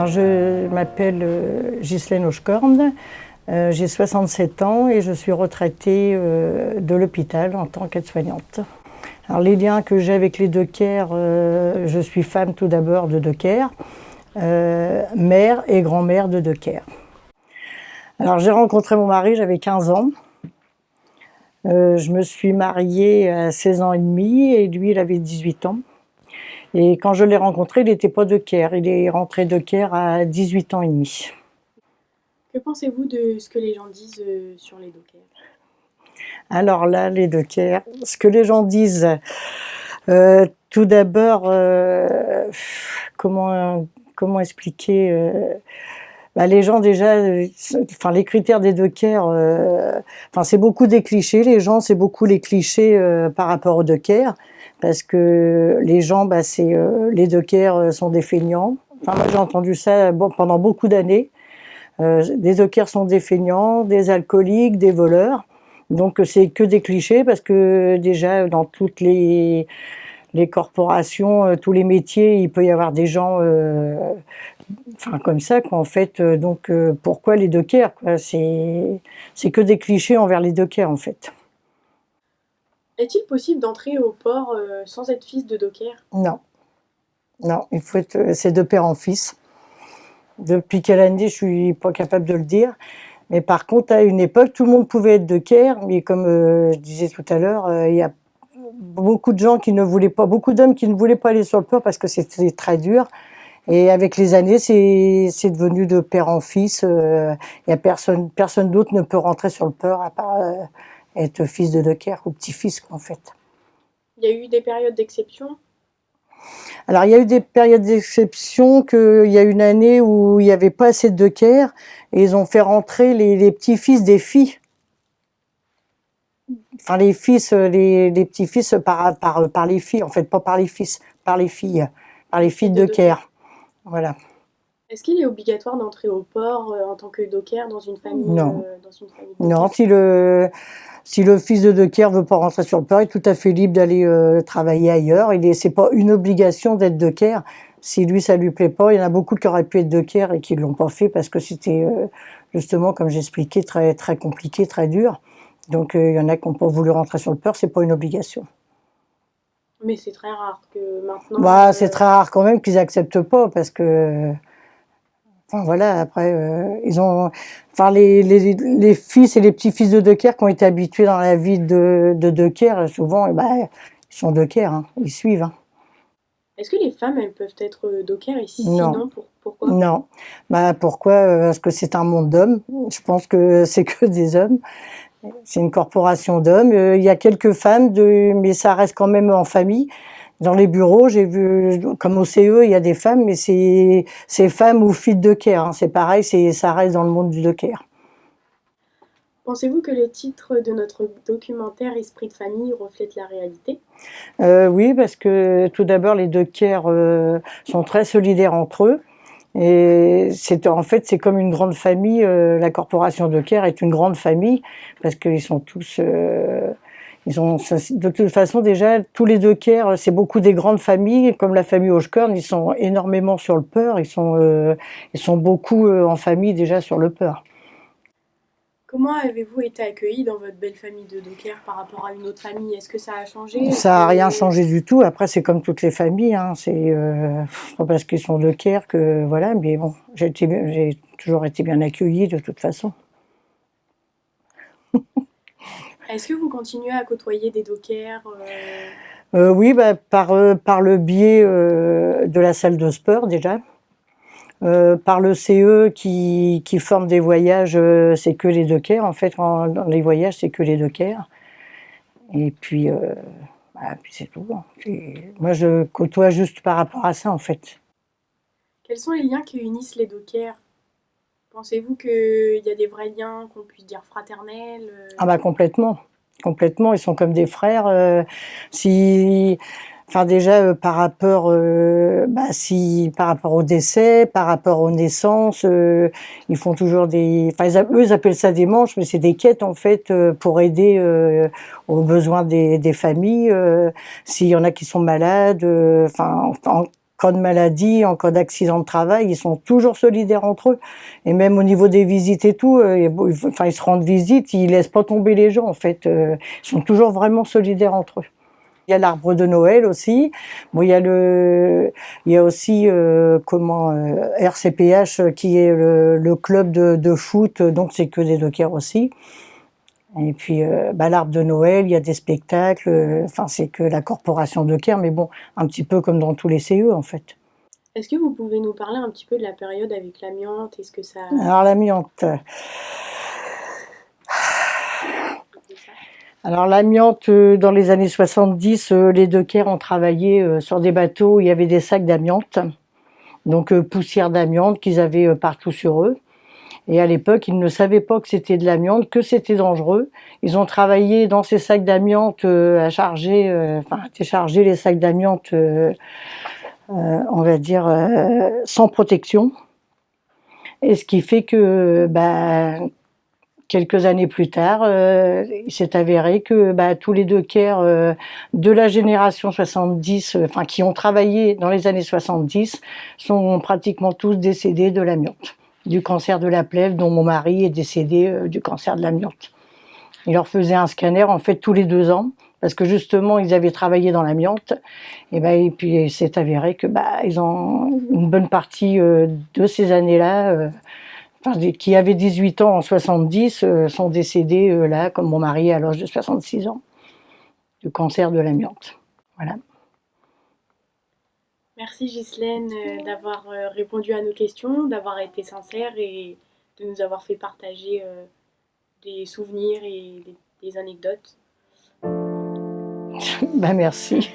Alors, je m'appelle Ghislaine Hochkorn, j'ai 67 ans et je suis retraitée de l'hôpital en tant qu'aide-soignante. Alors, les liens que j'ai avec les dockers, je suis femme tout d'abord de docker, mère et grand-mère de docker. Alors, j'ai rencontré mon mari, j'avais 15 ans. Je me suis mariée à 16 ans et demi et lui, il avait 18 ans. Et quand je l'ai rencontré, il n'était pas docker, il est rentré docker à 18 ans et demi. Que pensez-vous de ce que les gens disent sur les dockers? Alors là, les dockers, ce que les gens disent, tout d'abord, comment expliquer les gens déjà, les critères des dockers, c'est beaucoup des clichés, les gens, c'est beaucoup les clichés par rapport aux dockers, parce que les gens, les dockers sont des feignants. Enfin, moi j'ai entendu ça pendant beaucoup d'années. Les dockers sont des feignants, des alcooliques, des voleurs. Donc c'est que des clichés parce que déjà dans toutes les corporations, tous les métiers, il peut y avoir des gens comme ça quoi, en fait. Pourquoi les dockers quoi, c'est que des clichés envers les dockers en fait. Est-il possible d'entrer au port sans être fils de docker? Non, non, il faut être, c'est de père en fils. Depuis quelle année, je suis pas capable de le dire. Mais par contre, à une époque, tout le monde pouvait être docker, mais comme je disais tout à l'heure, il y a beaucoup de gens qui ne voulaient pas, beaucoup d'hommes qui ne voulaient pas aller sur le port parce que c'était très dur. Et avec les années, c'est devenu de père en fils. Il y a personne d'autre ne peut rentrer sur le port à part être fils de docker ou petit-fils, quoi, en fait. Il y a eu des périodes d'exception? Alors, il y a eu des périodes d'exception, qu'il y a une année où il n'y avait pas assez de docker, et ils ont fait rentrer les petits-fils des filles. Enfin, les fils, les petits-fils par les filles, en fait, pas par les fils, par les filles de docker. Voilà. Est-ce qu'il est obligatoire d'entrer au port en tant que docker dans une famille, Non. De Non, dockers? si le fils de docker veut pas rentrer sur le port, il est tout à fait libre d'aller travailler ailleurs. C'est pas une obligation d'être docker. Si lui, ça lui plaît pas, il y en a beaucoup qui auraient pu être docker et qui l'ont pas fait parce que c'était justement, comme j'expliquais, très, très compliqué, très dur. Donc, il y en a qui n'ont pas voulu rentrer sur le port, c'est pas une obligation. Mais c'est très rare que maintenant. C'est très rare quand même qu'ils acceptent pas parce que enfin, voilà, après, les fils et les petits-fils de docker qui ont été habitués dans la vie de docker, souvent, ils sont docker, hein, ils suivent. Hein. Est-ce que les femmes, elles peuvent être docker et Non, sinon, pourquoi? non. Pourquoi? Parce que c'est un monde d'hommes. Je pense que c'est que des hommes. C'est une corporation d'hommes. Il y a quelques femmes, mais ça reste quand même en famille. Dans les bureaux, j'ai vu, comme au CE, il y a des femmes, mais c'est femmes ou filles de docker. Hein. C'est pareil, ça reste dans le monde du docker. Pensez-vous que les titres de notre documentaire Esprit de famille reflètent la réalité? Oui, parce que tout d'abord, les dockers sont très solidaires entre eux. Et en fait, c'est comme une grande famille. La corporation docker est une grande famille parce qu'ils sont tous. De toute façon, déjà, tous les dockers, c'est beaucoup des grandes familles, comme la famille Hochkorn, ils sont énormément sur le port. Ils sont beaucoup en famille déjà sur le port. Comment avez-vous été accueillis dans votre belle famille de dockers par rapport à une autre famille? Est-ce que ça a changé? Ça n'a rien changé du tout. Après, c'est comme toutes les familles. Hein. C'est pas parce qu'ils sont dockers que voilà. Mais bon, j'ai toujours été bien accueillie de toute façon. Est-ce que vous continuez à côtoyer des dockers? Oui, par le biais de la salle de sport déjà. Par le CE qui forme des voyages, c'est que les dockers. En fait, dans les voyages, c'est que les dockers. Et puis, puis c'est tout. Hein. Moi, je côtoie juste par rapport à ça, en fait. Quels sont les liens qui unissent les dockers? Pensez-vous qu'il y a des vrais liens, qu'on puisse dire fraternels? Ah complètement. Complètement, ils sont comme des frères. Déjà par rapport, par rapport au décès, par rapport aux naissances, ils font toujours eux ils appellent ça des manches, mais c'est des quêtes en fait pour aider aux besoins des familles. S'il y en a qui sont malades, cas de maladie, en cas d'accident de travail, ils sont toujours solidaires entre eux. Et même au niveau des visites et tout, enfin, ils se rendent visite, ils laissent pas tomber les gens, en fait. Ils sont toujours vraiment solidaires entre eux. Il y a l'arbre de Noël aussi. Bon, il y a aussi RCPH qui est le club de foot, donc c'est que des dockers aussi. Et puis l'arbre de Noël, il y a des spectacles. Enfin, c'est que la corporation Docker, mais bon, un petit peu comme dans tous les CE en fait. Est-ce que vous pouvez nous parler un petit peu de la période avec l'amiante? Est-ce que ça Alors l'amiante. c'est ça? Alors l'amiante, dans les années 70, les dockers ont travaillé sur des bateaux où il y avait des sacs d'amiante, donc poussière d'amiante qu'ils avaient partout sur eux. Et à l'époque, ils ne savaient pas que c'était de l'amiante, que c'était dangereux. Ils ont travaillé dans ces sacs d'amiante à charger, enfin décharger les sacs d'amiante, on va dire, sans protection. Et ce qui fait que quelques années plus tard, il s'est avéré que tous les dockers de la génération 70, enfin qui ont travaillé dans les années 70, sont pratiquement tous décédés de l'amiante, du cancer de la plèvre, dont mon mari est décédé du cancer de l'amiante. Il leur faisait un scanner en fait tous les 2 ans, parce que justement ils avaient travaillé dans l'amiante, et puis il s'est avéré que ils ont une bonne partie de ces années-là. Enfin, qui avaient 18 ans en 70 sont décédés là, comme mon mari à l'âge de 66 ans, du cancer de l'amiante. Voilà. Merci Ghislaine d'avoir répondu à nos questions, d'avoir été sincère et de nous avoir fait partager des souvenirs et des anecdotes. Merci.